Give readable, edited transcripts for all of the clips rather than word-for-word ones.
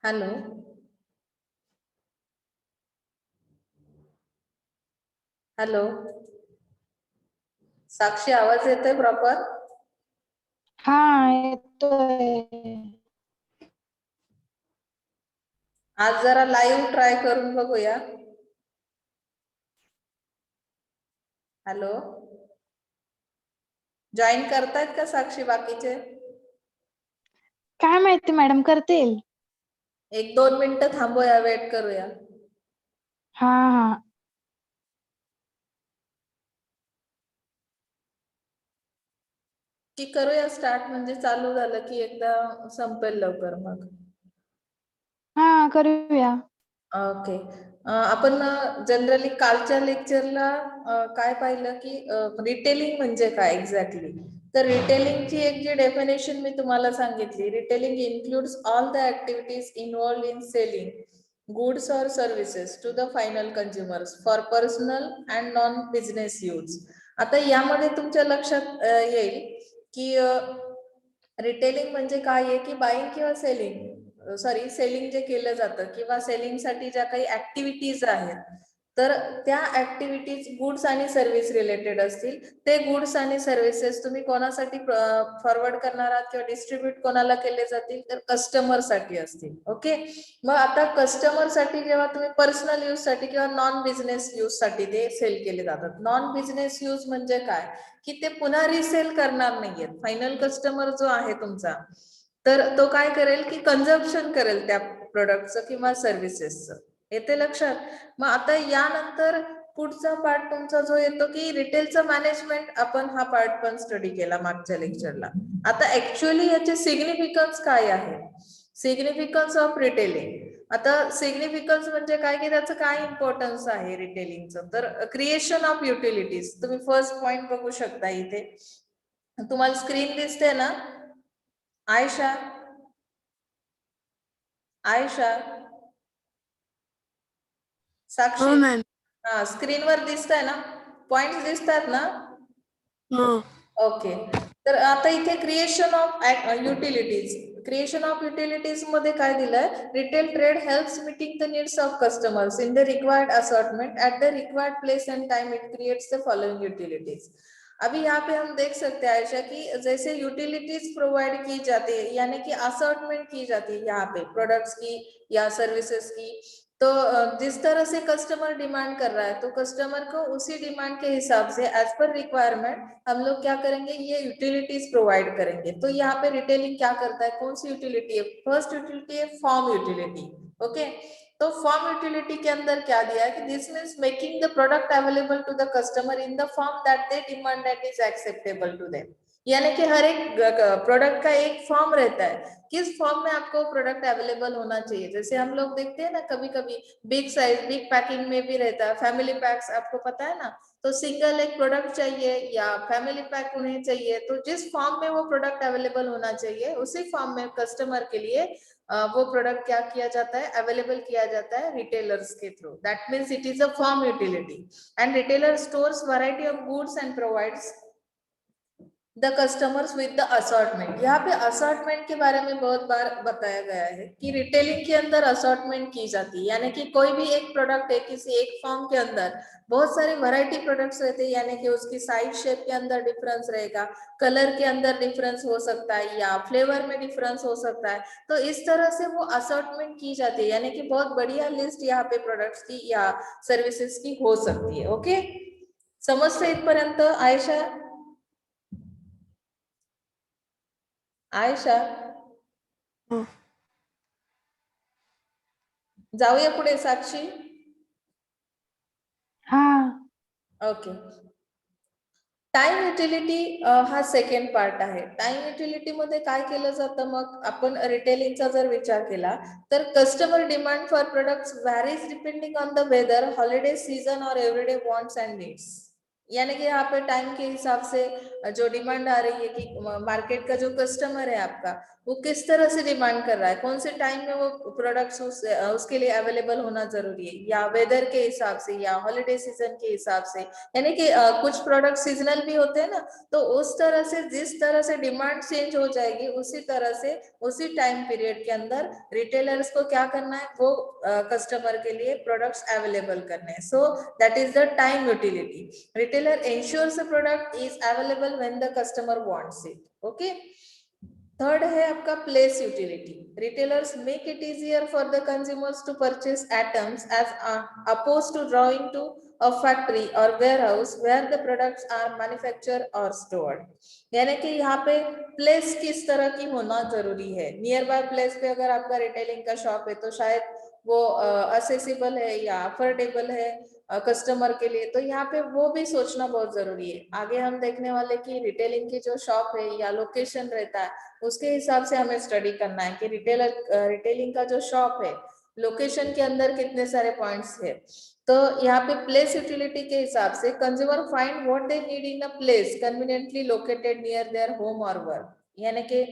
Hello. Hello साक्षी, आवाज येतोय proper? हाँ येतोय. आज जरा लाईव्ह ट्राय करून बघूया. हॅलो, जॉईन करतायत का साक्षी बाकीचे? काय माहिती मॅडम करतील. 1-2 मिनिटं थांबूया, वेट करूया. हा हा. की करूया स्टार्ट, म्हणजे चालू झालं की एकदा संपेल लवकर मग. हा करूया. ओके. आपण जनरली कालच्या लेक्चरला काय पाहिलं की रिटेलिंग म्हणजे काय एक्झॅक्टली. तर रिटेलिंगची एक जी डेफिनेशन मी तुम्हाला सांगितली, retailing includes all the activities involve in selling goods और services to the final consumers for personal and non business use. आता यामध्ये तुमच्या लक्षात येईल की रिटेलिंग म्हणजे काय आहे की बाईंग किंवा सेलिंग जे केलं जातं किंवा सेलिंगसाठी ज्या काही ऍक्टिव्हिटीज आहेत, तर त्या ऍक्टिव्हिटीज गुड्स आणि सर्व्हिस रिलेटेड असतील. ते गुड्स आणि सर्व्हिसेस तुम्ही कोणासाठी फॉरवर्ड करणार आहात किंवा डिस्ट्रीब्यूट कोणाला केले जातील, तर कस्टमर साठी असतील. ओके. मग आता कस्टमर साठी जेव्हा तुम्ही पर्सनल यूज साठी किंवा नॉन बिझनेस यूज साठी ते सेल केले जातात. नॉन बिझनेस यूज म्हणजे काय की ते पुन्हा रिसेल करणार नाहीयेत. फायनल कस्टमर जो आहे तुमचा, तर तो काय करेल की कन्झम्पशन करेल त्या प्रोडक्टचं किंवा सर्व्हिसेसचं. येते लक्षात? मग आता यानंतर पुढचा पार्ट तुमचा जो येतो की रिटेलचं मॅनेजमेंट. आपण हा पार्ट पण स्टडी केला मागच्या लेक्चरला. आता ऍक्च्युअली याचे सिग्निफिकन्स काय आहे, सिग्निफिकन्स ऑफ रिटेलिंग. आता सिग्निफिकन्स म्हणजे काय की त्याचं काय इम्पॉर्टन्स आहे रिटेलिंगचं. तर क्रिएशन ऑफ युटिलिटीज, तुम्ही फर्स्ट पॉइंट बघू शकता इथे. तुम्हाला स्क्रीन दिसते ना आयशा? आयशा, साक्षी, हो मॅम. हा स्क्रीनवर दिसतंय ना, पॉइंट्स दिसतात ना? हो. ओके. तर आता इथे creation of utilities. Creation of utilities मध्ये काय दिलंय, retail trade helps meeting the needs of customers in the required assortment at the required place and time. It creates the following utilities. अभी यहाँ पे हम देख सकते हैं आयशा की जैसे यूटिलिटीज प्रोवाइड की जाती है, यानी कि असॉर्टमेंट की जाती है यहाँ पे प्रोडक्ट्स की या सर्विसेज की। तो जिस तरह से कस्टमर डिमांड कर रहा है, तो कस्टमर को उसी डिमांड के हिसाब से एज पर रिक्वायरमेंट हम लोग क्या करेंगे, ये यूटिलिटीज प्रोवाइड करेंगे। तो यहाँ पे रिटेलिंग क्या करता है, कौन सी यूटिलिटी है? फर्स्ट यूटिलिटी है फॉर्म यूटिलिटी। ओके। तो फॉर्म यूटिलिटी के अंदर क्या दिया है कि this means making the product available to the customer in the form that they demand and is acceptable to them. यानी कि हर एक प्रोडक्ट का एक फॉर्म रहता है, किस फॉर्म में आपको प्रोडक्ट अवेलेबल होना चाहिए। जैसे हम लोग देखते हैं ना कभी कभी बिग साइज बिग पैकिंग में भी रहता है, फैमिली पैक्स आपको पता है ना, तो सिंगल एक प्रोडक्ट चाहिए या फैमिली पैक उन्हें चाहिए, तो जिस फॉर्म में वो प्रोडक्ट अवेलेबल होना चाहिए उसी फॉर्म में कस्टमर के लिए वो प्रोडक्ट क्या किया जाता है, अवेलेबल किया जाता है रिटेलर्स के through. That means it is a form utility. And retailer stores variety of goods and provides the customers with the assortment. यहाँ पे असॉर्टमेंट के बारे में बहुत बार बताया गया है कि रिटेलिंग के अंदर असॉर्टमेंट की जाती है, यानी कि कोई भी एक प्रोडक्ट है, किसी एक फॉर्म के अंदर बहुत सारे वैरायटी प्रोडक्ट्स रहते हैं, यानी कि उसकी साइज शेप के अंदर डिफरेंस रहेगा, कलर के अंदर डिफरेंस हो सकता है या फ्लेवर में डिफरेंस हो सकता है। तो इस तरह से वो असॉर्टमेंट की जाती है, यानी कि बहुत बढ़िया लिस्ट यहाँ पे प्रोडक्ट्स की या सर्विसेज की हो सकती है। ओके, समजते इथपर्यंत आयशा? आयशा, हो. जाऊया पुढे साक्षी. हा. ओके. टाइम युटिलिटी हा सेकंड पार्ट आहे. टाइम युटिलिटी मध्ये काय केलं जातं, मग आपण रिटेलिंगचा जर विचार केला तर customer demand for products varies depending on the weather, holiday season और एवरीडे वांट्स एंड नीड्स। यानी कि यहाँ पे टाइम के हिसाब से जो डिमांड आ रही है कि मार्केट का जो कस्टमर है आपका वो किस तरह से डिमांड कर रहा है, कौन से टाइम में वो प्रोडक्ट्स उसके लिए अवेलेबल होना जरूरी है, या वेदर के हिसाब से या हॉलिडे सीजन के हिसाब से, यानी कि कुछ प्रोडक्ट सीजनल भी होते हैं ना, तो उस तरह से जिस तरह से डिमांड चेंज हो जाएगी उसी तरह से उसी टाइम पीरियड के अंदर रिटेलर्स को क्या करना है, वो कस्टमर के लिए प्रोडक्ट्स अवेलेबल करने हैं. So that is the time utility. Retailer ensures the product is available when the customer wants it. Okay. Third है आपका place utility. Retailers make it easier for the consumers to purchase items as opposed to driving to a factory or warehouse where the products are manufactured or stored. यानी कि यहाँ पे place किस तरह की होना जरूरी है. नियर बाय प्लेस पे अगर आपका रिटेलिंग का शॉप है तो शायद वो असेसिबल है या अफोर्डेबल है कस्टमर के लिए, तो यहाँ पे वो भी सोचना बहुत जरूरी है. आगे हम देखने वाले कि रिटेलिंग की जो शॉप है या लोकेशन रहता है उसके हिसाब से हमें स्टडी करना है कि रिटेलिंग का जो शॉप है लोकेशन के अंदर कितने सारे पॉइंट्स है. तो यहाँ पे प्लेस यूटिलिटी के हिसाब से consumer find what they need in a place conveniently located near their home और वर्क. यानी कि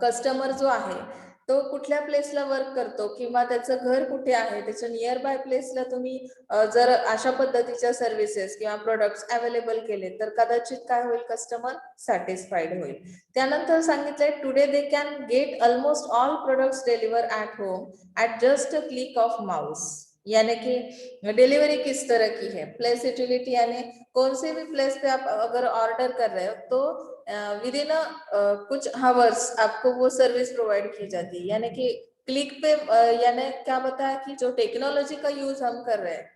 कस्टमर जो आहे तो कुठल्या प्लेसला वर्क करतो किंवा त्याचं घर कुठे आहे, त्याच्या नियर बाय प्लेसला तुम्ही जर अशा पद्धतीच्या सर्व्हिसेस किंवा प्रोडक्ट्स अवेलेबल केले तर कदाचित काय होईल, कस्टमर सॅटिस्फाईड होईल. त्यानंतर सांगितलंय today they can get almost all products deliver at home at just a click of mouse. यानी कि डिलीवरी किस तरह की है. प्लेस यूटिलिटी यानी कौन से भी प्लेस पे आप अगर ऑर्डर कर रहे हो तो विद इन कुछ हावर्स आपको वो सर्विस प्रोवाइड की जाती है. यानी कि क्लिक पे यानी क्या बताया कि जो टेक्नोलॉजी का यूज हम कर रहे हैं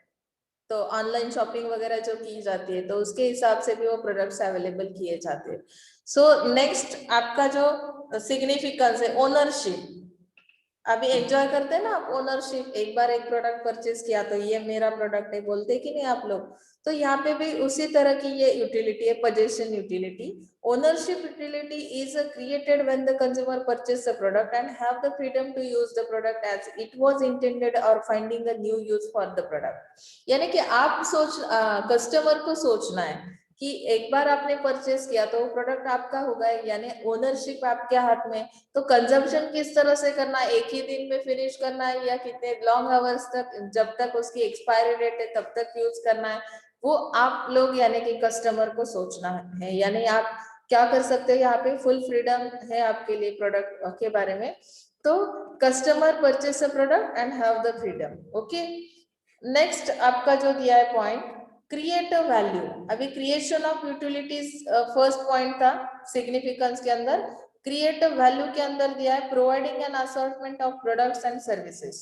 तो ऑनलाइन शॉपिंग वगैरह जो की जाती है तो उसके हिसाब से भी वो प्रोडक्ट्स अवेलेबल किए जाते हैं. सो नेक्स्ट आपका जो सिग्निफिकेंस है ओनरशिप. अभी एंजॉय करते हैं ना आप ओनरशिप, एक बार एक प्रोडक्ट परचेज किया तो ये मेरा प्रोडक्ट है बोलते कि नहीं आप लोग, तो यहाँ पे भी उसी तरह की ये यूटिलिटी है, possession utility. Ownership utility is created when the consumer purchase the product and have the freedom to use the product as it was intended और finding a new use for the product. यानी कि आप customer को सोचना है कि एक बार आपने परचेज किया तो वो प्रोडक्ट आपका होगा, यानी ओनरशिप आपके हाथ में. तो कंजम्पशन किस तरह से करना है, एक ही दिन में फिनिश करना है या कितने लॉन्ग आवर्स तक, जब तक उसकी एक्सपायरी डेट है तब तक यूज करना है, वो आप लोग यानी कि कस्टमर को सोचना है. यानी आप क्या कर सकते हो, यहाँ पे फुल फ्रीडम है आपके लिए प्रोडक्ट के बारे में. तो customer purchase a product and have the freedom. Okay. Next आपका जो दिया है पॉइंट क्रिएट अ वैल्यू. अभी creation of utilities first point था सिग्निफिकेंस के अंदर. क्रिएट अ वैल्यू के अंदर दिया है providing N assortment of products and services.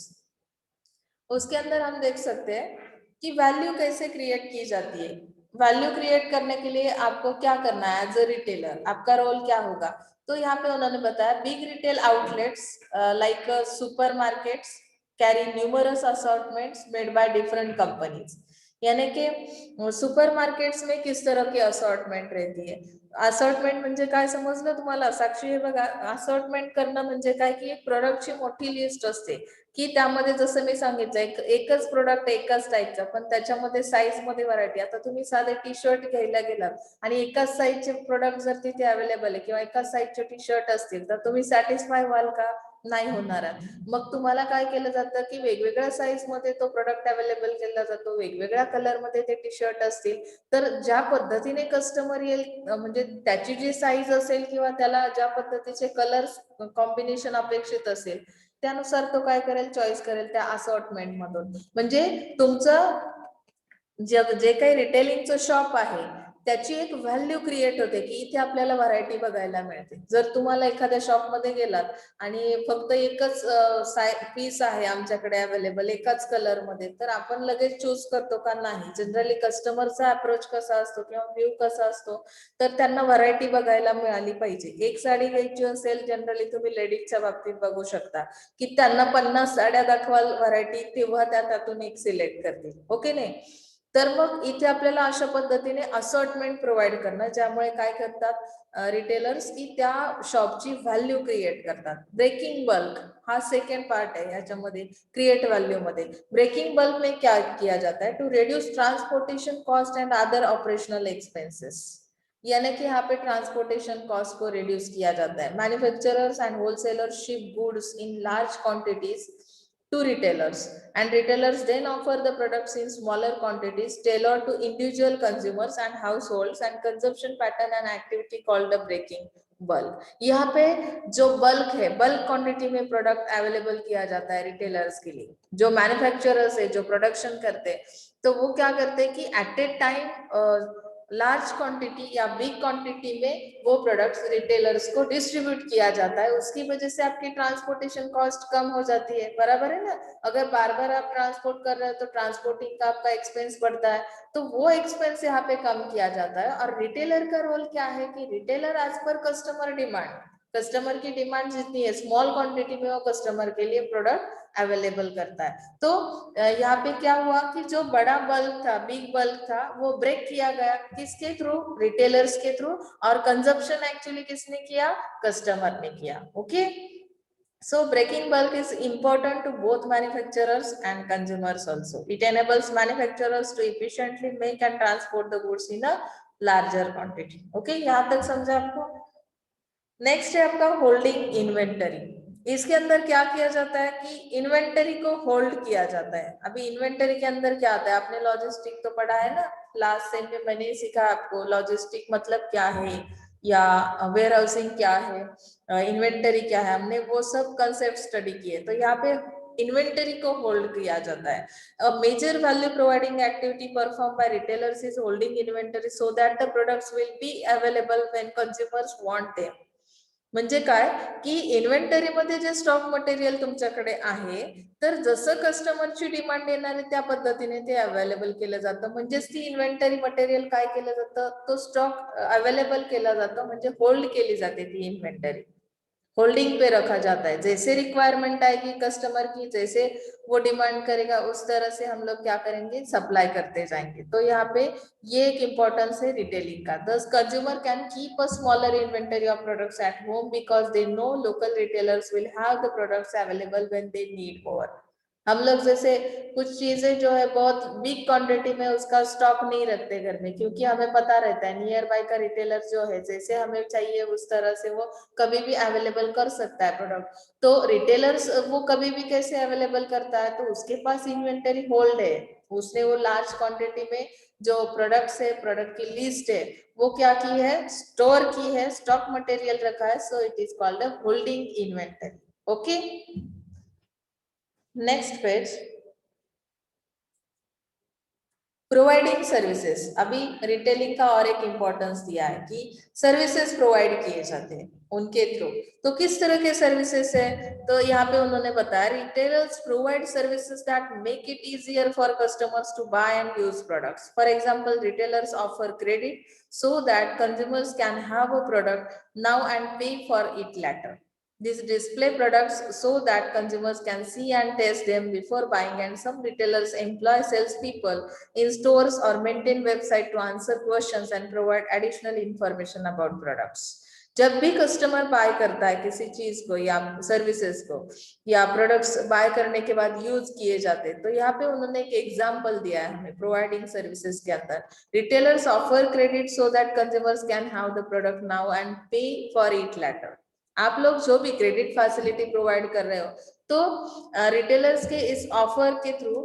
उसके अंदर हम देख सकते हैं कि वैल्यू कैसे क्रिएट की जाती है. वैल्यू क्रिएट करने के लिए आपको क्या करना है एज अ रिटेलर, आपका रोल क्या होगा. तो यहाँ पे उन्होंने बताया big retail outlets like supermarkets carry numerous assortments made by different companies. यानी कि सुपरमार्केट्स में किस तरह की असॉर्टमेंट रहती है. असॉर्टमेंट म्हणजे काय समजलं तुम्हाला, साक्षी हे बघा, असॉर्टमेंट करणं म्हणजे काय की एक प्रोडक्टची मोठी लिस्ट असते की त्यामध्ये जसं मी सांगितलं एकच प्रोडक्ट एकाच टाईपचा पण त्याच्यामध्ये साईज मध्ये व्हरायटी. आता तुम्ही साधे टी शर्ट घ्यायला गेलात आणि एकाच साईजचे प्रोडक्ट जर तिथे अवेलेबल आहे किंवा एकाच साईजचे टी शर्ट असतील तर तुम्ही सॅटिस्फाय व्हाल का, नाही होणार. मग तुम्हाला काय केलं जातं की वेगवेगळ्या साईज मध्ये तो प्रोडक्ट अवेलेबल केला जातो, वेगवेगळ्या कलर मध्ये ते टी शर्ट असतील, तर ज्या पद्धतीने कस्टमर येईल म्हणजे त्याची जी साईज असेल किंवा त्याला ज्या पद्धतीचे कलर्स कॉम्बिनेशन अपेक्षित असेल त्यानुसार तो काय करेल, चॉईस करेल त्या असॉर्टमेंट मधून. म्हणजे तुमचं जे काही रिटेलिंगचं शॉप आहे त्याची एक व्हॅल्यू क्रिएट होते की इथे आपल्याला व्हरायटी बघायला मिळते. जर तुम्हाला एखाद्या शॉप मध्ये गेलात आणि फक्त एकच पीस आहे आमच्याकडे अवेलेबल एकाच कलर मध्ये, तर आपण लगेच चूज करतो का, नाही. जनरली कस्टमरचा अप्रोच कसा असतो किंवा व्ह्यू कसा असतो, तर त्यांना व्हरायटी बघायला मिळाली पाहिजे. एक साडी घ्यायची असेल, जनरली तुम्ही लेडीजच्या बाबतीत बघू शकता की त्यांना 50 साड्या दाखवाल व्हरायटी, तेव्हा त्यातून एक सिलेक्ट करतील. ओके नाही. तर मग इथे आपल्याला अशा पद्धतीने असॉर्टमेंट प्रोव्हाइड करणं, ज्यामुळे काय करतात रिटेलर्स की त्या शॉपची व्हॅल्यू क्रिएट करतात. ब्रेकिंग बल्क हा सेकंड पार्ट आहे याच्यामध्ये क्रिएट व्हॅल्यू मध्ये. ब्रेकिंग बल्क में क्या किया जाता है to reduce transportation cost and other operational expenses. यानी कि यहाँ पे ट्रांसपोर्टेशन कॉस्ट को रिड्यूस किया जाता है. Manufacturers and wholesalers ship goods in large quantities to retailers, and retailers then offer the products in smaller quantities tailored to individual consumers and households and consumption pattern and activity called the breaking bulk. यहाँ पे जो bulk है, bulk quantity में product available किया जाता है retailers के लिए. जो मैन्युफैक्चरर्स है, जो प्रोडक्शन करते हैं, तो वो क्या करते हैं कि at a time large quantity या बिग क्वांटिटी में वो प्रोडक्ट्स रिटेलर्स को डिस्ट्रीब्यूट किया जाता है. उसकी वजह से आपकी ट्रांसपोर्टेशन कॉस्ट कम हो जाती है. बराबर है ना. अगर बार बार आप ट्रांसपोर्ट कर रहे हो तो ट्रांसपोर्टिंग का आपका एक्सपेंस बढ़ता है, तो वो एक्सपेंस यहाँ पे कम किया जाता है. और रिटेलर का रोल क्या है कि retailer as per customer demand, customer की डिमांड जितनी है स्मॉल क्वांटिटी में वो कस्टमर के लिए प्रोडक्ट अवेलेबल करता है. तो यहाँ पे क्या हुआ कि जो बड़ा बल्क था, बिग बल्क था, वो ब्रेक किया गया. किसके थ्रू? रिटेलर्स के थ्रू. और कंजप्शन एक्चुअली किसने किया? कस्टमर ने किया. Okay. So breaking bulk is important to both manufacturers and consumers also. It enables manufacturers to efficiently make and transport the goods in a larger quantity. Okay, यहाँ तक समझा आपको? Next है आपका होल्डिंग इन्वेंटरी. इसके अंदर क्या किया जाता है कि इन्वेंटरी को होल्ड किया जाता है. अभी इन्वेंटरी के अंदर क्या आता है? आपने लॉजिस्टिक तो पढ़ा है ना, लास्ट सेम में मैंने सिखा आपको लॉजिस्टिक मतलब क्या है या वेयर हाउसिंग क्या है, इन्वेंटरी क्या है, हमने वो सब कंसेप्ट स्टडी किए. तो यहाँ पे इन्वेंटरी को होल्ड किया जाता है. A major value providing activity performed by retailers is holding inventory so that the products will be available when consumers want them. म्हणजे काय की इन्व्हेंटरी मध्ये जे स्टॉक मटेरियल तुमच्याकडे आहे, तर जसं कस्टमरची डिमांड येणार आहे त्या पद्धतीने ते अवेलेबल केलं जातं. म्हणजेच ती इन्व्हेंटरी मटेरियल काय केलं जातं, तो स्टॉक अवेलेबल केला जातो, म्हणजे होल्ड केली जाते ती इन्व्हेंटरी. होल्डिंग पे रखा जाता है. जैसे रिक्वायरमेंट आएगी कस्टमर की, जैसे वो डिमांड करेगा उस तरह से हम लोग क्या करेंगे, सप्लाई करते जाएंगे. तो यहाँ पे ये एक इम्पोर्टेंस है रिटेलिंग का. दस consumer can keep a smaller inventory of products at home because they know local retailers will have the products available when they need more. हम लोग जैसे कुछ चीजें जो है बहुत बिग क्वांटिटी में उसका स्टॉक नहीं रखते घर में, क्योंकि हमें पता रहता है नियर बाय का रिटेलर जो है जैसे हमें चाहिए उस तरह से वो कभी भी अवेलेबल कर सकता है प्रोडक्ट. तो रिटेलर्स वो कभी भी कैसे अवेलेबल करता है, तो उसके पास इन्वेंटरी होल्ड है. उसने वो लार्ज क्वांटिटी में जो प्रोडक्ट्स है, प्रोडक्ट की लिस्ट है, वो क्या की है, स्टोर की है, स्टॉक मटेरियल रखा है. So it is called a holding inventory. Okay. Next page, providing services. अभी रिटेलिंग का और एक इंपॉर्टेंस दिया है कि सर्विसेज प्रोवाइड किए जाते हैं उनके थ्रू. तो किस तरह के सर्विसेज है, तो यहाँ पे उन्होंने बताया retailers provide services that make it easier for customers to buy and use products. For example retailers offer credit so that consumers can have a product now and pay for it later. These display products so that consumers can see and test them before buying, and some retailers employ salespeople in stores or maintain website to answer questions and provide additional information about products. जब भी customer bye करता है किसी चीज को या services को या प्रोडक्ट्स बाय करने के बाद यूज किए जाते हैं, तो यहाँ पे उन्होंने एक एग्जांपल दिया है हमें प्रोवाइडिंग सर्विसेज के अंदर. Retailers offer credit so that consumers can have the product now and pay for it letter. आप लोग जो भी क्रेडिट फैसिलिटी प्रोवाइड कर रहे हो, तो रिटेलर्स के इस ऑफर के थ्रू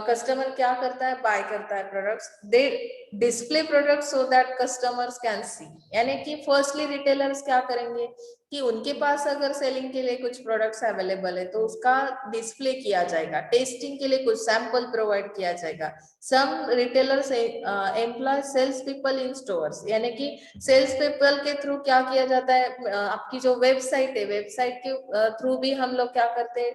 कस्टमर क्या करता है, बाय करता है products. They display products so that customers can see. यानी कि फर्स्टली रिटेलर्स क्या करेंगे कि उनके पास अगर सेलिंग के लिए कुछ प्रोडक्ट्स अवेलेबल है तो उसका डिस्प्ले किया जाएगा, टेस्टिंग के लिए कुछ सैंपल प्रोवाइड किया जाएगा. Some retailers employ sales people in stores. यानी कि सेल्स पीपल के थ्रू क्या किया जाता है, आपकी जो वेबसाइट है, वेबसाइट के थ्रू भी हम लोग क्या करते हैं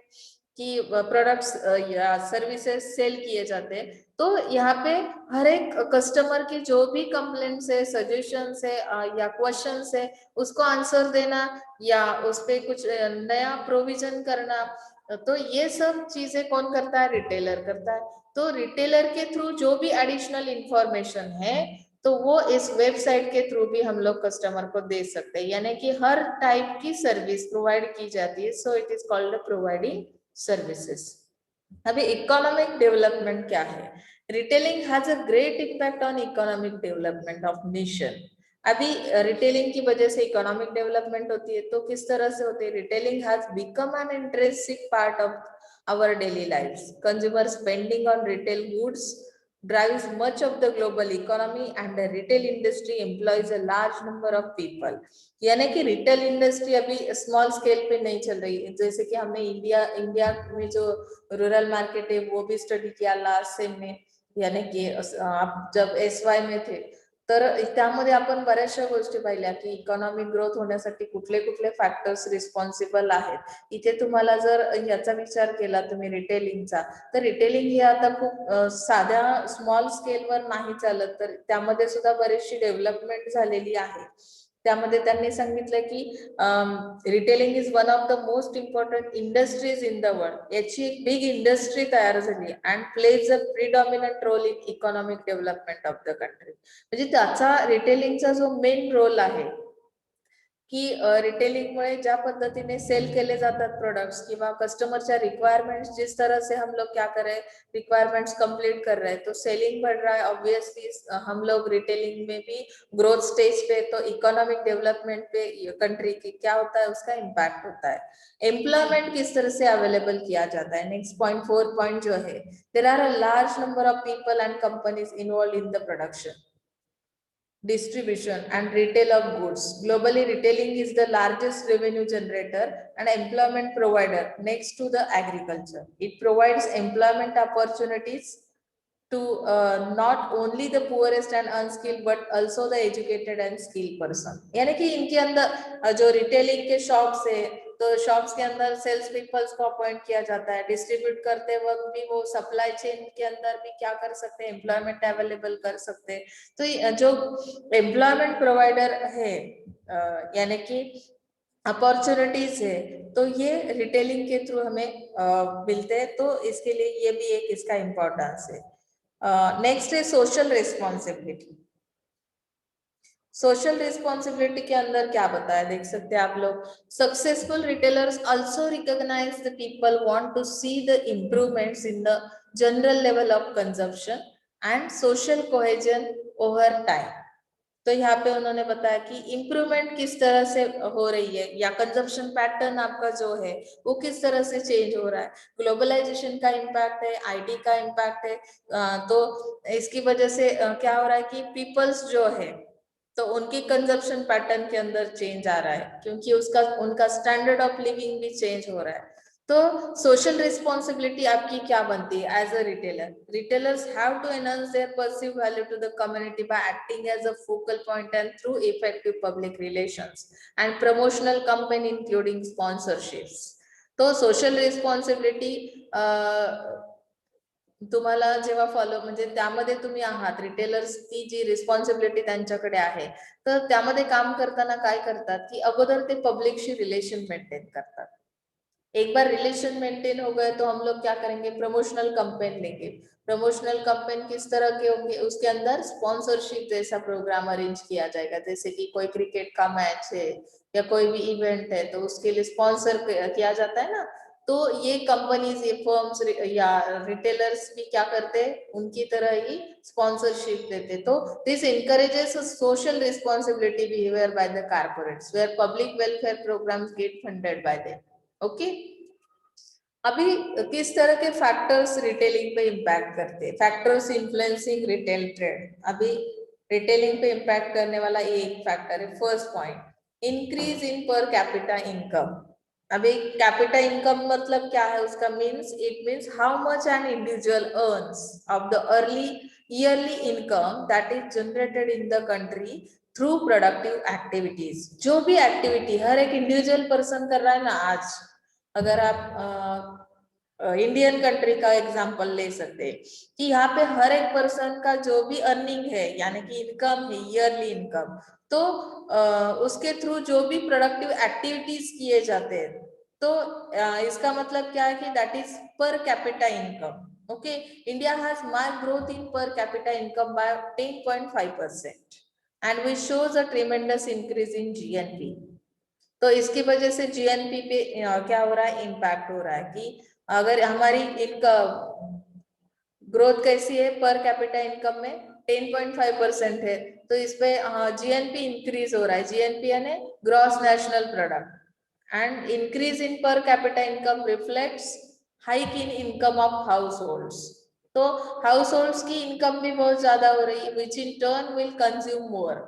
कि प्रोडक्ट्स या सर्विसेज सेल किए जाते हैं. तो यहाँ पे हर एक कस्टमर की जो भी कंप्लेंट्स है, सजेशंस है या क्वेश्चंस है, उसको आंसर देना या उस पे कुछ नया प्रोविजन करना, तो ये सब चीजें कौन करता है, रिटेलर करता है. तो रिटेलर के थ्रू जो भी एडिशनल इंफॉर्मेशन है तो वो इस वेबसाइट के थ्रू भी हम लोग कस्टमर को दे सकते हैं. यानी कि हर टाइप की सर्विस प्रोवाइड की जाती है. So it is called providing services. अभी इकोनॉमिक डेवलपमेंट क्या है. Retailing has a great impact on economic development of nation. अभी रिटेलिंग की वजह से इकोनॉमिक डेवलपमेंट होती है, तो किस तरह से होती है? Retailing has become an intrinsic part of our daily lives. Consumer spending on retail goods drives much of the global economy and the retail industry employs a large number of people. यानी कि retail industry अभी small scale पे नहीं चल रही है. जैसे कि हमने इंडिया में जो रूरल मार्केट है वो भी स्टडी किया लास्ट सेम में, यानी की आप जब SY में थे, तर त्यामध्ये आपण बऱ्याचशा गोष्टी पाहिल्या की इकॉनॉमिक ग्रोथ होण्यासाठी कुठले कुठले फॅक्टर्स रिस्पॉन्सिबल आहेत. इथे तुम्हाला जर याचा विचार केला तुम्ही रिटेलिंगचा, तर रिटेलिंग ही आता खूप साध्या स्मॉल स्केलवर नाही चालत, तर त्यामध्ये सुद्धा बरीचशी डेव्हलपमेंट झालेली आहे. त्यामध्ये त्यांनी सांगितलं की retailing is one of the most important industries in the world. याची एक बिग इंडस्ट्री तयार झाली and plays a predominant role in economic development of the country. म्हणजे त्याचा रिटेलिंगचा जो मेन रोल आहे की रिटेलिंगमुळे ज्या पद्धतीने सेल केले जातात प्रोडक्ट्स किंवा कस्टमरच्या रिक्वायरमेंट्स, जिस तरह से हम लोग क्या कर रहे हैं, रिक्वायरमेंट्स कंप्लीट कर रहे हैं, तो सेलिंग बढ़ रहा है. ऑब्वियसली हम लोग रिटेलिंग में भी ग्रोथ स्टेज पे, तो इकोनॉमिक डेवलपमेंट पे कंट्री की क्या होता है, उसका इम्पैक्ट होता है. एम्प्लॉयमेंट किस तरह से अवेलेबल किया जाता है. नेक्स्ट पॉइंट 4 पॉइंट जो है, there are a large number of people and companies involve in the production, distribution and retail of goods. Globally, retailing is the largest revenue generator and employment provider next to the agriculture. It provides employment opportunities to not only the poorest and unskilled but also the educated and skilled person. यानी कि इनके अंदर जो retailing के shops है, तो shops के अंदर सेल्स पीपल्स को अपॉइंट किया जाता है. डिस्ट्रीब्यूट करते वक्त भी वो सप्लाई चेन के अंदर भी क्या कर सकते हैं, एम्प्लॉयमेंट अवेलेबल कर सकते हैं. तो जो एम्प्लॉयमेंट प्रोवाइडर है यानी कि अपॉर्चुनिटीज है, तो ये रिटेलिंग के थ्रू हमें मिलते हैं. तो इसके लिए ये भी एक इसका इम्पोर्टेंस है. नेक्स्ट है सोशल रिस्पॉन्सिबिलिटी. सोशल रिस्पॉन्सिबिलिटी के अंदर क्या बताया, देख सकते हैं आप लोग. Successful retailers also recognise the people want to see the improvements in the general level of consumption and social cohesion over time. तो यहाँ पे उन्होंने बताया कि इम्प्रूवमेंट किस तरह से हो रही है, या कंजम्पशन पैटर्न आपका जो है वो किस तरह से चेंज हो रहा है. ग्लोबलाइजेशन का इम्पैक्ट है, IT का इम्पैक्ट है. तो इसकी वजह से क्या हो रहा है कि पीपल्स जो है, तो उनकी कंजम्पशन पैटर्न के अंदर चेंज आ रहा है, क्योंकि उनका स्टैंडर्ड ऑफ लिविंग भी चेंज हो रहा है. तो सोशल रिस्पॉन्सिबिलिटी आपकी क्या बनती है as a retailer. Retailers have to enhance their perceived value to the community by acting as a focal point and through effective public relations and promotional campaign including sponsorships. तो social responsibility तुम्हाला जेव्हा follow, म्हणजे त्यामध्ये तुम्ही आहात, retailers ती जी responsibility त्यांच्याकडे आहे, तर त्यामध्ये काम करताना काय करतात की अगोदर ते पब्लिकशी रिलेशन मेंटेन करतात. एक बार रिलेशन मेंटेन हो गए तो हम लोग क्या करेंगे, प्रमोशनल कैंपेन लेंगे. प्रमोशनल कैंपेन किस तरह के होंगे, उसके अंदर स्पॉन्सरशिप जैसा प्रोग्राम अरेंज किया जाएगा. जैसे कि कोई क्रिकेट का मैच है या कोई भी इवेंट है, तो उसके लिए स्पॉन्सर किया जाता है ना. तो ये कंपनीज, ये फर्म्स या रिटेलर्स भी क्या करते हैं, उनकी तरह ही स्पॉन्सरशिप देते. तो this encourages a social responsibility behavior by the corporates where public welfare programs get funded by them. Okay. अभी किस तरह के फैक्टर्स रिटेलिंग पे इम्पैक्ट करते हैं, फैक्टर्स इन्फ्लुएंसिंग रिटेल ट्रेड. अभी रिटेलिंग पे इम्पैक्ट करने वाला एक फैक्टर है, first point, increase in per capita income. अभी कैपिटा इनकम मतलब क्या है, उसका means, it means how much an individual earns of the early yearly income that is generated in the country through productive activities. जो भी activity हर एक individual person कर रहा है ना. आज अगर आप इंडियन कंट्री का एग्जांपल ले सकते हैं कि यहाँ पे हर एक पर्सन का जो भी अर्निंग है, यानी कि इनकम है, ईयरली इनकम, तो उसके थ्रू जो भी प्रोडक्टिव एक्टिविटीज किए जाते हैं, तो इसका मतलब क्या है कि दैट इज पर capita income. Okay. India has marked growth in per capita income by 10.5% and which shows a ट्रेमेंडस increase in GNP. तो इसकी वजह से GNP पे क्या हो रहा है, इम्पैक्ट हो रहा है कि अगर हमारी इनकम ग्रोथ कैसी है, पर कैपिटा इनकम में 10.5% है, तो इस पे जीएनपी इंक्रीज हो रहा है। जीएनपी यानी gross national product, and increase in per capita income reflects hike in income of household. तो हाउस होल्ड्स की इनकम भी बहुत ज्यादा हो रही है, which in turn will consume more,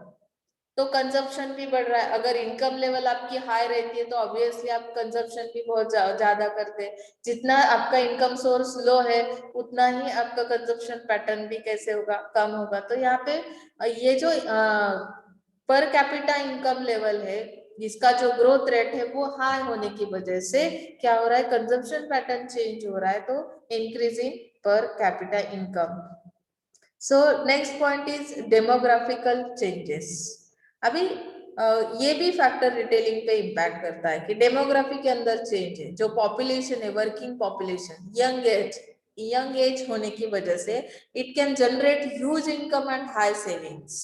तो कंजप्शन भी बढ़ रहा है। अगर इनकम लेवल आपकी हाई रहती है तो ऑब्वियसली आप कंजप्शन भी बहुत ज्यादा करते हैं। जितना आपका इनकम सोर्स लो है उतना ही आपका कंजप्शन पैटर्न भी कैसे होगा, कम होगा। तो यहाँ पे ये जो पर कैपिटा इनकम लेवल है, इसका जो ग्रोथ रेट है वो हाई होने की वजह से क्या हो रहा है, कंजप्शन पैटर्न चेंज हो रहा है, तो increase in per capita income. So next point is demographical changes. अभी ये भी फैक्टर रिटेलिंग पे इम्पैक्ट करता है कि डेमोग्राफी के अंदर चेंज है, जो पॉपुलेशन है, वर्किंग पॉपुलेशन, यंग एज होने की वजह से it can generate huge income and high savings.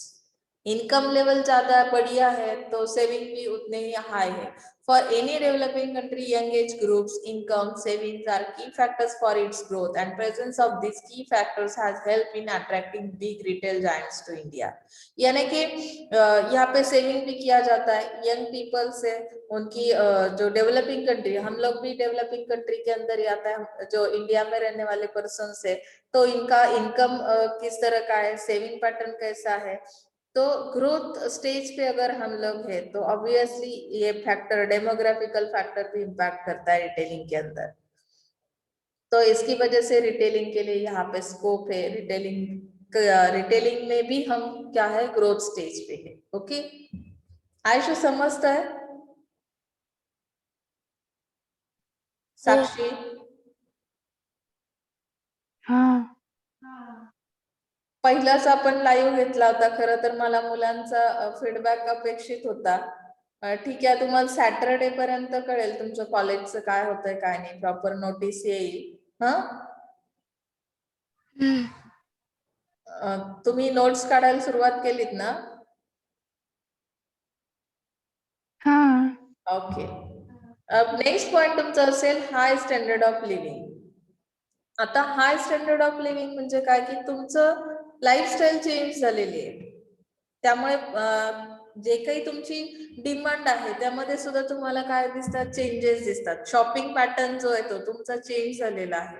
Income level ज्यादा बढ़िया है तो सेविंग भी उतने ही हाई है। For any developing country, young age groups, income, savings are key factors for its growth, and presence of these key factors has helped in attracting big retail giants to India. यानी कि यहाँ पे saving भी किया जाता है young people से, उनकी जो डेवलपिंग कंट्री, हम लोग भी डेवलपिंग कंट्री के अंदर ही आता है, जो इंडिया में रहने वाले पर्सन से, तो इनका इनकम किस तरह का है, सेविंग पैटर्न कैसा है। तो ग्रोथ स्टेज पे अगर हम लोग हैं तो ऑब्वियसली ये फैक्टर, डेमोग्राफिकल फैक्टर भी इम्पैक्ट करता है रिटेलिंग के अंदर। तो इसकी वजह से रिटेलिंग के लिए यहाँ पे स्कोप है। रिटेलिंग में भी हम क्या है, ग्रोथ स्टेज पे है। ओके, आयुष समझता है? साक्षी? हाँ पहिलाच आपण लाईव्ह घेतला होता, खरं तर मला मुलांचा फीडबॅक अपेक्षित होता। ठीक आहे, तुम्हाला सॅटरडे पर्यंत कळेल तुमच्या कॉलेजचं काय होतंय काय नाही, प्रॉपर नोटीस येईल। हा, तुम्ही नोट्स काढायला सुरुवात केलीत ना? हाँ ओके, नेक्स्ट पॉइंट तुमचा असेल हाय स्टँडर्ड ऑफ लिव्हिंग। आता हाय स्टँडर्ड ऑफ लिव्हिंग म्हणजे काय की तुमचं लाईफस्टाईल चेंज झालेली आहे, त्यामुळे जे काही तुमची डिमांड आहे त्यामध्ये सुद्धा तुम्हाला काय दिसतात, चेंजेस दिसतात। शॉपिंग पॅटर्न जो आहे तो तुमचा चेंज झालेला आहे।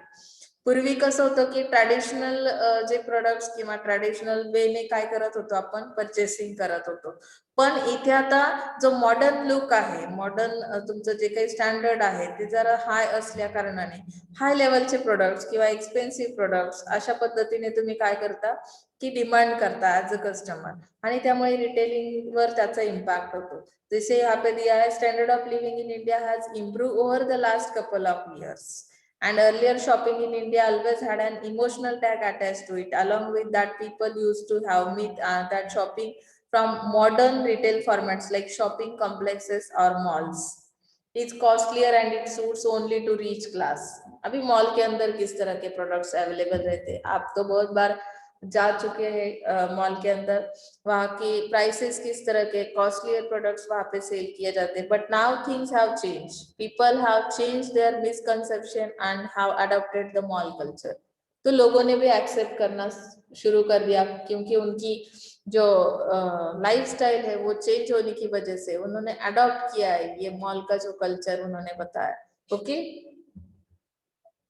पूर्वी कसं होतं की ट्रॅडिशनल जे प्रोडक्ट्स किंवा ट्रॅडिशनल वेने काय करत होतो आपण, परचेसिंग करत होतो, पण इथे आता जो मॉडर्न लुक आहे, मॉडर्न तुमचं जे काही स्टँडर्ड आहे ते जरा हाय असल्या कारणाने हाय लेवलचे प्रोडक्ट्स किंवा एक्सपेन्सिव्ह प्रोडक्ट्स अशा पद्धतीने तुम्ही काय करता की डिमांड करता ऍज अ कस्टमर, आणि त्यामुळे रिटेलिंग वर त्याचा इम्पॅक्ट होतो। जैसे यहाँ पे दिया है, standard of living in India has improved over the last couple of years, and earlier shopping in India always had an emotional tag attached to it. Along with that, people used to have myth that shopping from modern retail formats like shopping complexes or malls is costlier and it suits only to rich class. अभी mall के अंदर किस तरह के products available रहते हैं, आप तो बहुत बार जा चुके हैं मॉल के अंदर, वहाँ की प्राइसेस किस तरह के कॉस्टलियर प्रोडक्ट्स वहाँ पे सेल किए जाते हैं। But now things have change, people have change their misconception and have adopted the mall culture. तो लोगों ने भी एक्सेप्ट करना शुरू कर दिया, क्योंकि उनकी जो लाइफस्टाइल है वो चेंज होने की वजह से उन्होंने अडॉप्ट किया है ये मॉल का जो कल्चर उन्होंने बताया। ओके,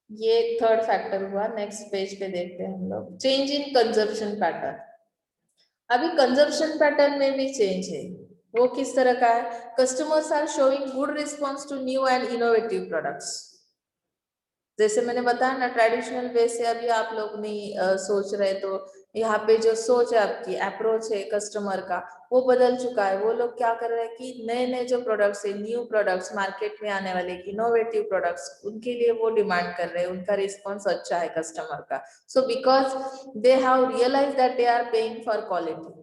ये थर्ड फैक्टर हुआ। नेक्स्ट पेज पे देखते हैं हम लोग, चेंज इन कंजप्शन पैटर्न। अभी कंजप्शन पैटर्न में भी चेंज है, वो किस तरह का है, customers are showing good response to new and innovative products. जैसे मैंने बताया ना, ट्रेडिशनल वे से अभी आप लोग नहीं सोच रहे, तो यहाँ पे जो सोच है आपकी, अप्रोच है कस्टमर का, वो बदल चुका है। वो लोग क्या कर रहे हैं कि नए नए जो प्रोडक्ट्स है, न्यू प्रोडक्ट्स मार्केट में आने वाले इनोवेटिव प्रोडक्ट्स, उनके लिए वो डिमांड कर रहे हैं, उनका रिस्पॉन्स अच्छा है कस्टमर का। So because they have realise that they are paying for quality,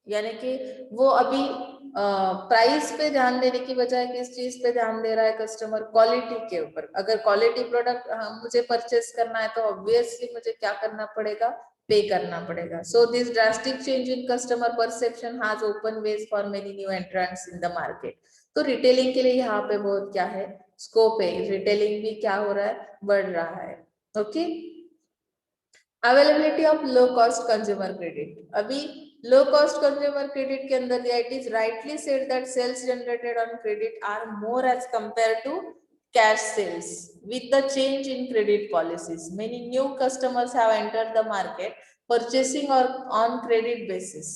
यानी कि वो अभी प्राइस पे ध्यान देने की बजाय किस चीज पे ध्यान दे रहा है कस्टमर, क्वालिटी के ऊपर। अगर क्वालिटी प्रोडक्ट मुझे परचेस करना है तो ऑब्वियसली मुझे क्या करना पड़ेगा, पे करना पड़ेगा। So this drastic change in customer perception has open ways for many new entrants in the market. तो रिटेलिंग के लिए यहाँ पे बहुत क्या है, स्कोप है, रिटेलिंग भी क्या हो रहा है, बढ़ रहा है। Okay, availability of low cost consumer credit, अभी लो कॉस्ट कंज्यूमर क्रेडिट के अंदर दिया, it is rightly said that sales generated on credit are more as compare to cash sales. With the change in credit policies, many new customers have entered the market purchasing or on credit basis.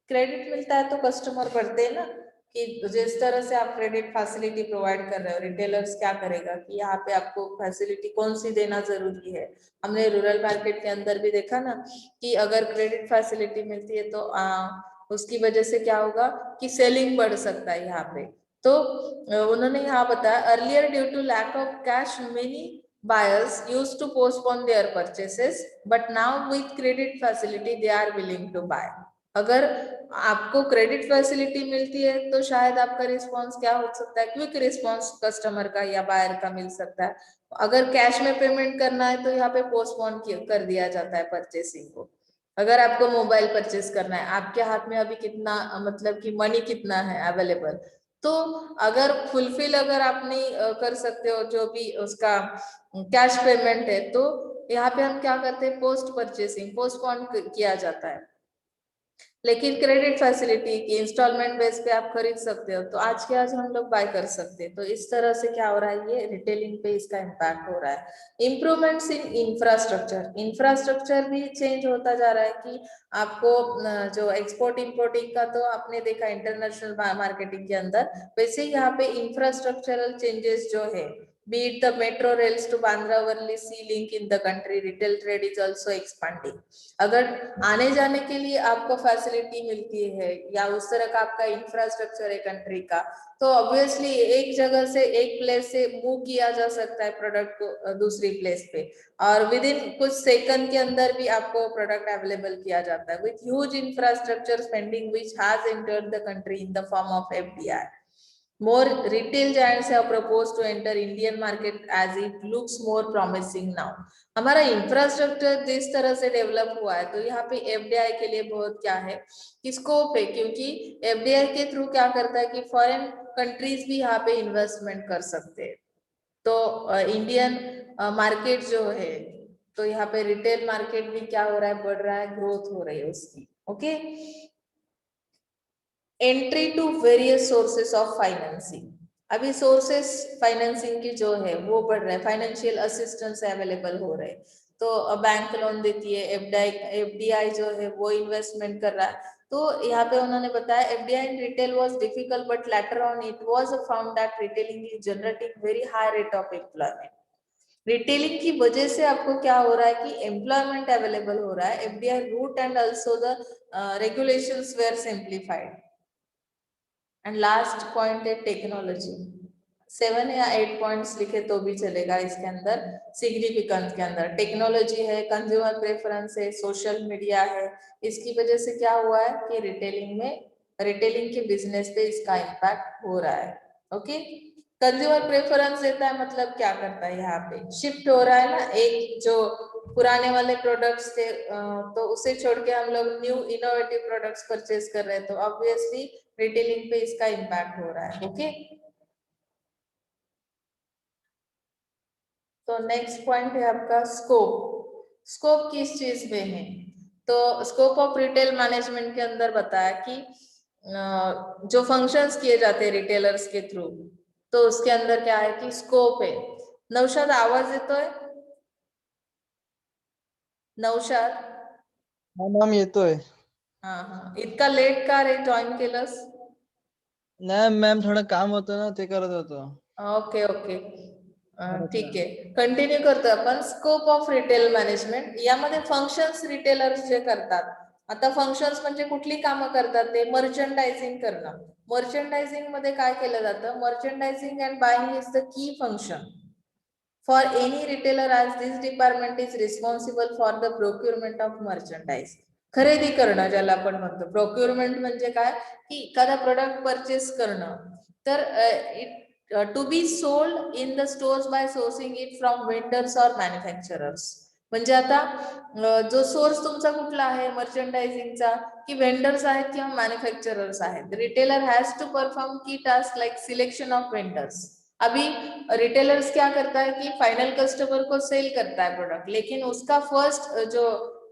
Credit मिलता है तो customer बढ़ते हैं ना, कि जिस तरह से आप क्रेडिट फैसिलिटी प्रोवाइड कर रहे हो, रिटेलर्स क्या करेगा कि यहाँ पे आपको फैसिलिटी कौन सी देना जरूरी है। हमने रूरल मार्केट के अंदर भी देखा ना कि अगर क्रेडिट फैसिलिटी मिलती है तो उसकी वजह से क्या होगा कि सेलिंग बढ़ सकता है यहाँ पे। तो उन्होंने यहाँ बताया, earlier due to lack of cash many buyers used to postpone their purchases but now with credit facility they are willing to buy. अगर आपको क्रेडिट फैसिलिटी मिलती है तो शायद आपका रिस्पांस क्या हो सकता है, क्विक रिस्पांस कस्टमर का या बायर का मिल सकता है। अगर कैश में पेमेंट करना है तो यहाँ पे पोस्टपोन कर दिया जाता है परचेसिंग को। अगर आपको मोबाइल परचेस करना है, आपके हाथ में अभी कितना मतलब कि मनी कितना है अवेलेबल, तो अगर फुलफिल अगर आप नहीं कर सकते हो जो भी उसका कैश पेमेंट है, तो यहाँ पे हम क्या करते हैं, पोस्ट परचेसिंग पोस्टपोन किया जाता है। लेकिन क्रेडिट फैसिलिटी की इंस्टॉलमेंट बेस पे आप खरीद सकते हो, तो आज के आज हम लोग बाय कर सकते हैं। तो इस तरह से क्या हो रहा है, ये रिटेलिंग पे इसका इम्पैक्ट हो रहा है। इम्प्रूवमेंट्स इन इंफ्रास्ट्रक्चर, इंफ्रास्ट्रक्चर भी चेंज होता जा रहा है कि आपको जो एक्सपोर्ट इंपोर्टिंग का तो आपने देखा इंटरनेशनल मार्केटिंग के अंदर, वैसे ही यहाँ पे इंफ्रास्ट्रक्चरल चेंजेस जो है, be it the metro rails to Bandra Worli sea link in the country, retail trade is also expanding. अगर आने जाने के लिए आपको फैसिलिटी मिलती है या उस तरह का आपका इंफ्रास्ट्रक्चर है कंट्री का, तो ऑब्वियसली एक जगह से एक प्लेस से मूव किया जा सकता है प्रोडक्ट को दूसरी प्लेस पे, और विद इन कुछ सेकंड के अंदर भी आपको प्रोडक्ट अवेलेबल किया जाता है with huge infrastructure spending which has entered the country in the form of FDI. More retail giants have proposed to enter Indian market as it looks more promising now. हमारा infrastructure जिस तरह से develop हुआ है, तो यहाँ पे FDI के लिए बहुत क्या है कि स्कोप है, क्योंकि FDI के थ्रू क्या करता है कि फॉरेन कंट्रीज भी यहाँ पे इन्वेस्टमेंट कर सकते हैं। तो इंडियन मार्केट जो है, तो यहाँ पे रिटेल मार्केट भी क्या हो रहा है, बढ़ रहा है, ग्रोथ हो रही है उसकी। Okay, entry to various sources of financing, अभी सोर्सेस फाइनेंसिंग की जो है वो बढ़ रहे हैं, फाइनेंशियल असिस्टेंस अवेलेबल हो रहे हैं। तो बैंक लोन देती है, FDI जो है वो इन्वेस्टमेंट कर रहा है। तो यहाँ पे उन्होंने बताया FDI in retail was difficult but later on it was found that retailing is generating very high rate of employment. Retailing की वजह से आपको क्या हो रहा है कि एम्प्लॉयमेंट अवेलेबल हो रहा है। FDI route and also the regulations were simplified. And last point है टेक्नोलॉजी, 7 या 8 पॉइंट्स लिखे तो भी चलेगा इसके अंदर। सिग्निफिकेंस के अंदर टेक्नोलॉजी है, कंज्यूमर प्रेफरेंस है, सोशल मीडिया है, इसकी वजह से क्या हुआ है कि रिटेलिंग के बिजनेस पे इसका इम्पैक्ट हो रहा है। ओके, कंज्यूमर प्रेफरेंस देता है मतलब क्या करता है, यहाँ पे शिफ्ट हो रहा है ना, एक जो पुराने वाले प्रोडक्ट्स थे तो उसे छोड़ के हम लोग न्यू इनोवेटिव प्रोडक्ट्स परचेज कर रहे हैं, तो ऑब्वियसली रिटेलिंग पे इसका इम्पैक्ट हो रहा है। ओके, तो नेक्स्ट पॉइंट है आपका स्कोप। स्कोप किस चीज में है, तो स्कोप ऑफ रिटेल मैनेजमेंट के अंदर बताया कि जो फंक्शंस किए जाते हैं रिटेलर्स के थ्रू, तो उसके अंदर क्या है कि स्कोप है। नौशाद आवाज येतोय? नौशाद? हा मॅम येतोय. हा हा, इतका लेट का रे जॉईन केलंस? नाही मॅम, थोडं काम होतं ना, ते करत होतो. ओके ओके, ठीक आहे, कंटिन्यू करतो आपण। स्कोप ऑफ रिटेल मॅनेजमेंट, यामध्ये फंक्शन्स रिटेलर्स जे करतात, आता फंक्शन्स म्हणजे कुठली कामं करतात, ते मर्चंडायझिंग करणं। मर्चंडायझिंग मध्ये काय केलं जातं, merchandising and buying is the key function for any retailer as this department is responsible for the procurement of merchandise. खरेदी करणं ज्याला आपण म्हणतो, प्रोक्युरमेंट म्हणजे काय की एखादा प्रोडक्ट परचेस करणं, तर to be sold in the stores by sourcing it from vendors और मॅन्युफॅक्चरर्स। म्हणजे आता जो सोर्स तुमचा कुठला आहे मर्चंडायझिंगचा, की वेंडर्स आहेत किंवा मॅन्युफॅक्चरर्स आहेत। रिटेलर हैज टू परफॉर्म की task like selection of vendors. अभी रिटेलर्स क्या करता है कि फाइनल कस्टमर को सेल करता है प्रोडक्ट, लेकिन उसका फर्स्ट जो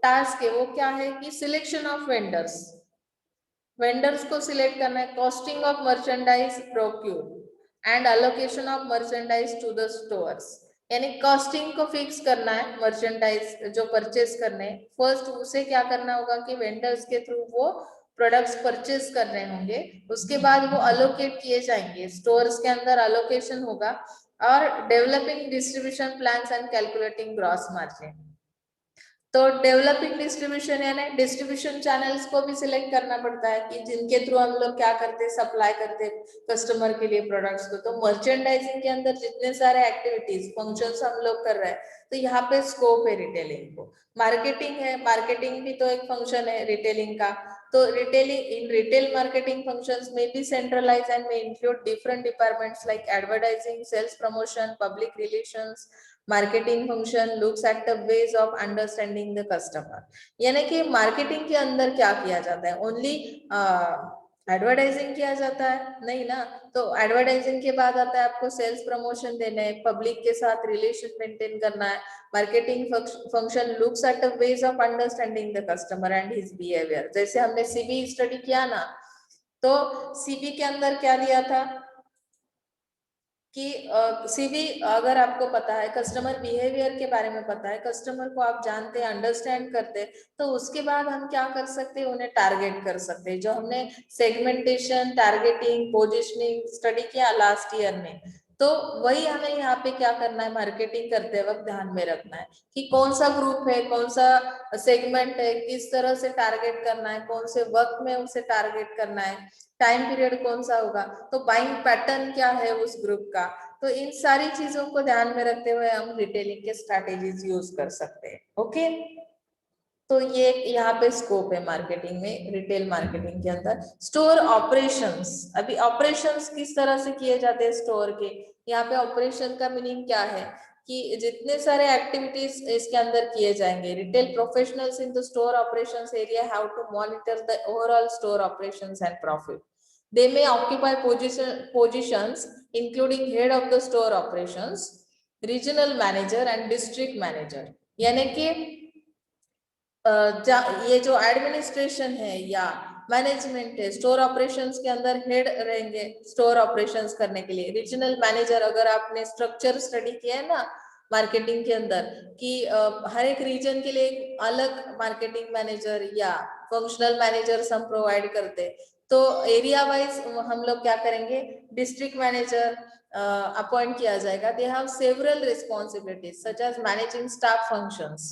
टास्क है वो क्या है कि सिलेक्शन ऑफ वेंडर्स, वेंडर्स को सिलेक्ट करना है, costing of merchandise procure and allocation of merchandise to the stores, यानी कॉस्टिंग को फिक्स करना है, मर्चेंडाइज जो परचेस करने हैं फर्स्ट उसे क्या करना होगा कि वेंडर्स के थ्रू वो प्रोडक्ट्स परचेस करने होंगे, उसके बाद वो अलोकेट किए जाएंगे, स्टोर्स के अंदर अलोकेशन होगा, और developing distribution plans and calculating gross margin. तो डेवलपिंग डिस्ट्रीब्यूशन यानी डिस्ट्रीब्यूशन चैनल्स को भी सिलेक्ट करना पड़ता है कि जिनके थ्रू हम लोग क्या करते हैं, सप्लाई करते हैं कस्टमर के लिए प्रोडक्ट्स को। तो मर्चेंडाइजिंग के अंदर जितने सारे एक्टिविटीज फंक्शंस हम लोग कर रहे हैं, तो यहाँ पे स्कोप है रिटेलिंग को। मार्केटिंग है, मार्केटिंग भी तो एक फंक्शन है रिटेलिंग का। तो retailing in retail marketing functions में भी सेंट्रलाइज एंड में include different departments like advertising, sales promotion, public relations. Marketing function looks at the ways of understanding the customer, यानी कि मार्केटिंग के अंदर क्या किया जाता है, ओनली एडवर्टाइजिंग किया जाता है नहीं ना। तो एडवर्टाइजिंग के बाद आता है आपको सेल्स प्रमोशन देना है, पब्लिक के साथ रिलेशन मेंटेन करना है। Marketing function looks at the ways of understanding the customer and his behaviour. जैसे हमने सीबी स्टडी किया ना, तो सीबी के अंदर क्या दिया था कि सीवी अगर आपको पता है, कस्टमर बिहेवियर के बारे में पता है, कस्टमर को आप जानते हैं, अंडरस्टैंड करते हैं, तो उसके बाद हम क्या कर सकते हैं, उन्हें टारगेट कर सकते हैं। जो हमने सेगमेंटेशन, टारगेटिंग, पोजिशनिंग स्टडी किया लास्ट ईयर में, तो वही हमें यहाँ पे क्या करना है, मार्केटिंग करते वक्त ध्यान में रखना है कि कौन सा ग्रुप है, कौन सा सेगमेंट है, किस तरह से टारगेट करना है, कौन से वक्त में उसे टारगेट करना है, टाइम पीरियड कौन सा होगा, तो बाइंग पैटर्न क्या है उस ग्रुप का। तो इन सारी चीजों को ध्यान में रखते हुए हम रिटेलिंग के स्ट्रैटेजीज यूज कर सकते हैं। ओके, तो ये यहाँ पे स्कोप है मार्केटिंग में, रिटेल मार्केटिंग के अंदर। स्टोर ऑपरेशंस, अभी ऑपरेशंस किस तरह से किए जाते हैं स्टोर के, यहाँ पे ऑपरेशन का मीनिंग क्या है कि जितने सारे एक्टिविटीज इसके अंदर किए जाएंगे। Retail professionals in the store operations area have to monitor the overall store operations and profit. They may occupy positions including head of the store operations, regional manager and district manager, यानी कि ये जो administration है या management है, store operations के अंदर head रहेंगे स्टोर ऑपरेशंस करने के लिए। रीजनल मैनेजर, अगर आपने स्ट्रक्चर स्टडी किया है ना मार्केटिंग के अंदर कि हर एक रीजन के लिए एक अलग मार्केटिंग मैनेजर या फंक्शनल मैनेजर्स हम प्रोवाइड करते हैं, तो एरिया वाइज हम लोग क्या करेंगे, डिस्ट्रिक्ट मैनेजर अपॉइंट किया जाएगा। They have several responsibilities such as managing staff functions.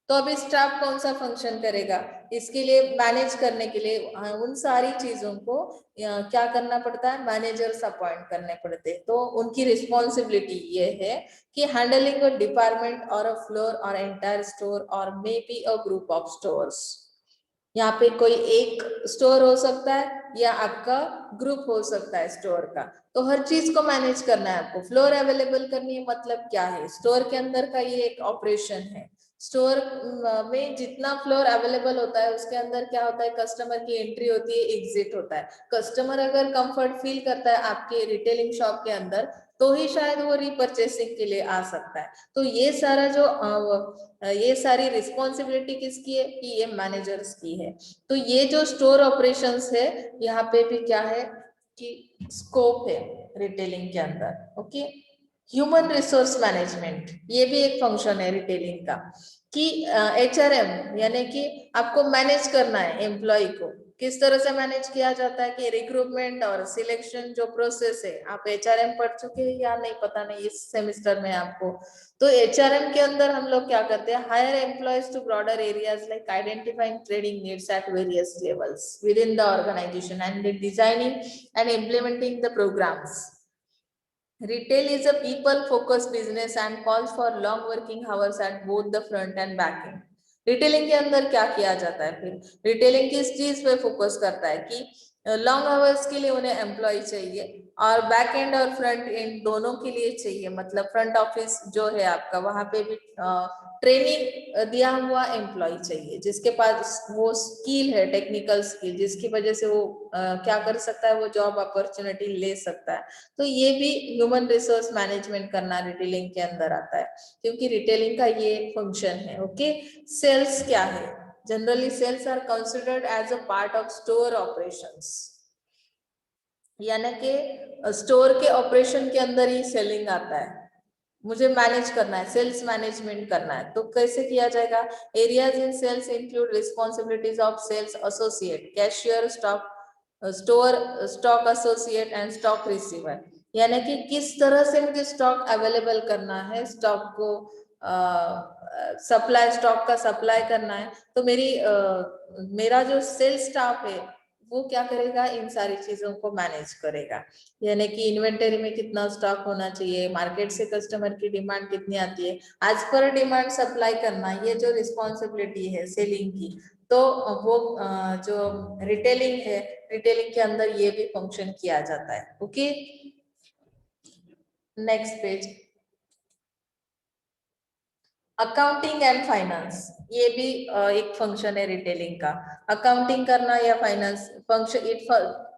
तो अभी स्टाफ कौन सा फंक्शन करेगा, इसके लिए मैनेज करने के लिए उन सारी चीजों को क्या करना पड़ता है, मैनेजर्स अपॉइंट करने पड़ते हैं। तो उनकी रिस्पॉन्सिबिलिटी ये है कि हैंडलिंग अ डिपार्टमेंट और अ फ्लोर और एंटायर स्टोर और may be a group of stores. यहाँ पे कोई एक स्टोर हो सकता है या आपका ग्रुप हो सकता है स्टोर का, तो हर चीज को मैनेज करना है आपको। फ्लोर अवेलेबल करनी है, मतलब क्या है, स्टोर के अंदर का ये एक ऑपरेशन है। स्टोर में जितना फ्लोर अवेलेबल होता है उसके अंदर क्या होता है, कस्टमर की एंट्री होती है, एग्जिट होता है। कस्टमर अगर कंफर्ट फील करता है आपके रिटेलिंग शॉप के अंदर, तो ही शायद वो रीपर्चेसिंग के लिए आ सकता है। तो ये सारा जो ये सारी रिस्पॉन्सिबिलिटी किसकी है कि ये मैनेजर्स की है। तो ये जो स्टोर ऑपरेशंस है, यहाँ पे भी क्या है कि स्कोप है रिटेलिंग के अंदर। ओके, ह्यूमन रिसोर्स मैनेजमेंट ये भी एक फंक्शन है रिटेलिंग का कि HRM यानी कि आपको मैनेज करना है एम्प्लॉय को। किस तरह से मैनेज किया जाता है कि रिक्रूटमेंट और सिलेक्शन जो प्रोसेस है, आप HRM पढ़ चुके हैं या नहीं पता नहीं इस सेमेस्टर में आपको। तो HRM के अंदर हम लोग क्या करते हैं, hire employees to broader areas like identifying trading needs at various levels within the organisation and designing and implementing the programmes. Retail is a people-focused business and calls for long working hours at both the front and back end. Retailing के अंदर क्या किया जाता है, फिर retailing किस चीज पे फोकस करता है कि लॉन्ग आवर्स के लिए उन्हें एम्प्लॉय चाहिए और बैक एंड और फ्रंट एंड दोनों के लिए चाहिए। मतलब फ्रंट ऑफिस जो है आपका, वहां पे भी ट्रेनिंग दिया हुआ एम्प्लॉय चाहिए जिसके पास वो स्किल है, टेक्निकल स्किल, जिसकी वजह से वो क्या कर सकता है, वो जॉब अपॉर्चुनिटी ले सकता है। तो ये भी ह्यूमन रिसोर्स मैनेजमेंट करना रिटेलिंग के अंदर आता है, क्योंकि रिटेलिंग का ये फंक्शन है। ओके, सेल्स क्या है, generally sales are considered as a part of store operations, यानी कि स्टोर के ऑपरेशन के अंदर ही सेलिंग आता है। मुझे मैनेज करना है, सेल्स मैनेजमेंट करना है, तो कैसे किया जाएगा? Areas in sales include responsibilities of sales associate, cashier, stock store stock associate and stock receiver. यानी कि किस तरह से मुझे स्टॉक अवेलेबल करना है, स्टॉक को सप्लाई, स्टॉक का सप्लाई करना है, तो मेरा जो सेल्स स्टाफ है वो क्या करेगा? इन सारी चीजों को मैनेज करेगा। यानी कि इन्वेंटरी में कितना स्टॉक होना चाहिए, मार्केट से कस्टमर की डिमांड कितनी आती है, एज पर डिमांड सप्लाई करना, ये जो रिस्पॉन्सिबिलिटी है सेलिंग की, तो वो जो रिटेलिंग है, रिटेलिंग के अंदर ये भी फंक्शन किया जाता है। Okay, next page, accounting and finance, ये भी एक फंक्शन है रिटेलिंग का। अकाउंटिंग करना या finance function,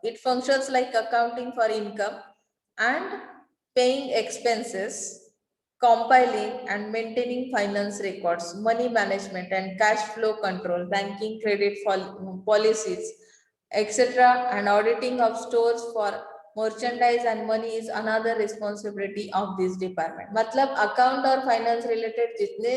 it functions like accounting for income and paying expenses, compiling and maintaining finance records, money management and cash flow control, banking, credit policies, etc. and auditing of stores for merchandise and money is another responsibility of this department. मतलब account और finance related जितने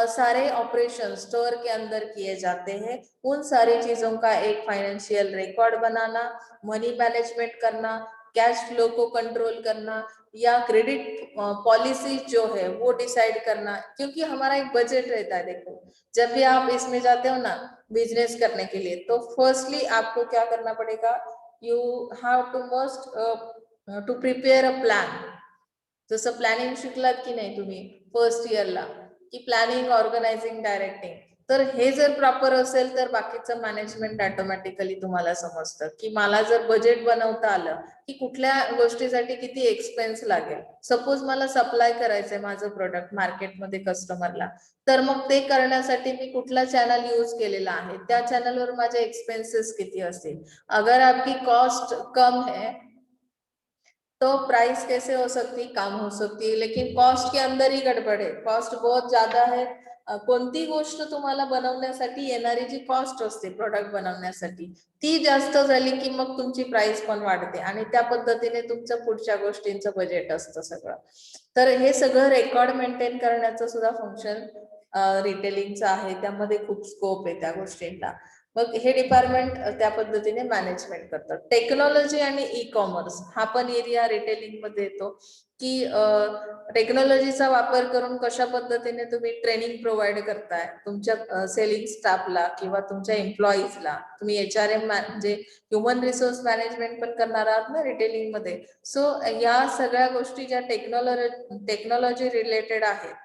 सारे operation store के अंदर किए जाते हैं, उन सारी चीजों का एक फाइनेंशियल रिकॉर्ड बनाना, मनी मैनेजमेंट करना, कैश फ्लो को कंट्रोल करना, या क्रेडिट पॉलिसी जो है वो डिसाइड करना। क्योंकि हमारा एक बजट रहता है। देखो, जब भी आप इसमें जाते हो ना बिजनेस करने के लिए, तो फर्स्टली आपको क्या करना पड़ेगा? You have to must to prepare a plan. जसं प्लॅनिंग शिकलात की नाही तुम्ही फर्स्ट इयरला, की प्लॅनिंग, ऑर्गनायझिंग, डायरेक्टिंग, तर हे जर प्रॉपर असेल तर बाकीचं मॅनेजमेंट ऑटोमॅटिकली तुम्हाला समजतं, की मला जर बजेट बनवता आलं की कुठल्या गोष्टीसाठी किती एक्सपेन्स लागेल. सपोज मला सप्लाय करायचंय माझं प्रोडक्ट मार्केटमध्ये कस्टमरला, तर मग ते करण्यासाठी मी कुठला चॅनल यूज केलेला आहे, त्या चॅनलवर माझे एक्सपेन्सेस किती असतील. अगर आपकी कॉस्ट कम है तो प्राइस कैसे हो सकती, कम हो सकती है, लेकिन कॉस्ट के अंदर ही गडबड आहे. कॉस्ट बहुत ज्यादा है. कोणती गोष्ट तुम्हाला बनवण्यासाठी येणारी जी कॉस्ट असते प्रोडक्ट बनवण्यासाठी, ती जास्त झाली की मग तुमची प्राइस पण वाढते आणि त्या पद्धतीने तुमचं पुढच्या गोष्टींचं बजेट असतं सगळं. तर हे सगळं रेकॉर्ड मेंटेन करण्याचं सुद्धा फंक्शन रिटेलिंगचं आहे. त्यामध्ये खूप स्कोप आहे त्या गोष्टींना. मग हे डिपार्टमेंट त्या पद्धतीने मॅनेजमेंट करतात. टेक्नॉलॉजी आणि ई कॉमर्स हा पण एरिया रिटेलिंग मध्ये येतो, की टेक्नॉलॉजीचा वापर करून कशा पद्धतीने तुम्ही ट्रेनिंग प्रोव्हाइड करताय तुमच्या सेलिंग स्टाफला किंवा तुमच्या एम्प्लॉईजला. तुम्ही HRM म्हणजे ह्युमन रिसोर्स मॅनेजमेंट पण करणार आहात ना रिटेलिंग मध्ये. सो या सगळ्या गोष्टी ज्या टेक्नॉलॉजी रिलेटेड आहेत,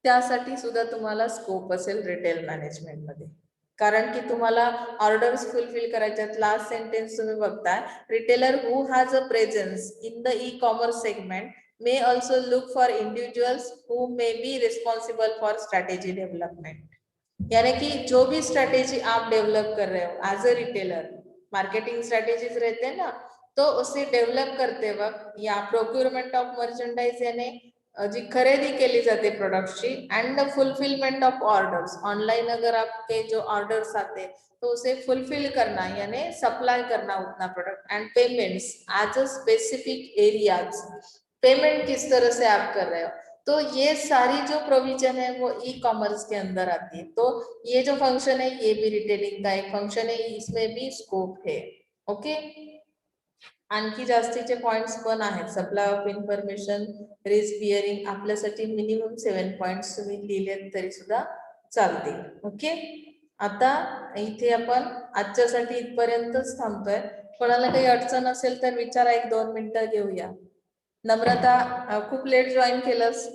त्यासाठी सुद्धा तुम्हाला स्कोप असेल रिटेल मॅनेजमेंट मध्ये. कारण की तुम्हाला ऑर्डर्स फुलफिल करायच्या. लास्ट सेंटेन्स तुम्ही बघताय, retailer who has a presence in the e commerce segment may also look for individuals who may be responsible for strategy development. यानी कि जो भी स्ट्रेटेजी आप डेवलप कर रहे हो as a retailer, marketing strategies रहते हैं ना, तो उसे डेव्हलप करते वक्त या प्रोक्युरमेंट ऑफ मर्चंडाइज याने जी खरेदी केली जाते प्रोडक्ट्सची, and the fulfilment of orders, online अगर आपके जो ऑर्डर्स आते तो उसे फुलफिल करना यानी सप्लाई करना उतना product, and payments as a specific areas, payment किस तरह से आप कर रहे हो, तो ये सारी जो प्रोविजन है वो ई कॉमर्स के अंदर आती है. तो ये जो फंक्शन है ये भी रिटेलिंग का एक फंक्शन है, इसमें भी स्कोप है. ओके, आणखी जास्तीचे पॉइंट्स पण आहेत. Supply of information, risk bearing, आपल्यासाठी मिनिमम 7 पॉइंट्स तुम्ही लिहिलेत तरी सुद्धा चालतील. ओके, आता इथे आपण आजच्यासाठी इथपर्यंतच थांबतोय. कोणाला काही अडचण असेल तर विचारा, 1-2 मिनिटं घेऊया. नम्रता, खूप लेट जॉईन केलंस.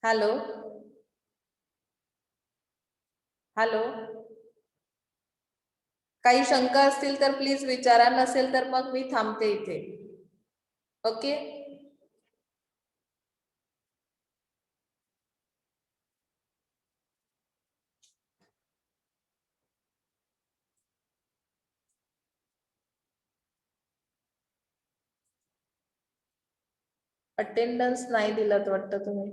हॅलो हॅलो, काही शंका असतील तर प्लीज विचारा, नसेल तर मग मी थांबते इथे. ओके, अटेंडन्स नाही दिलात वाटतं तुम्ही.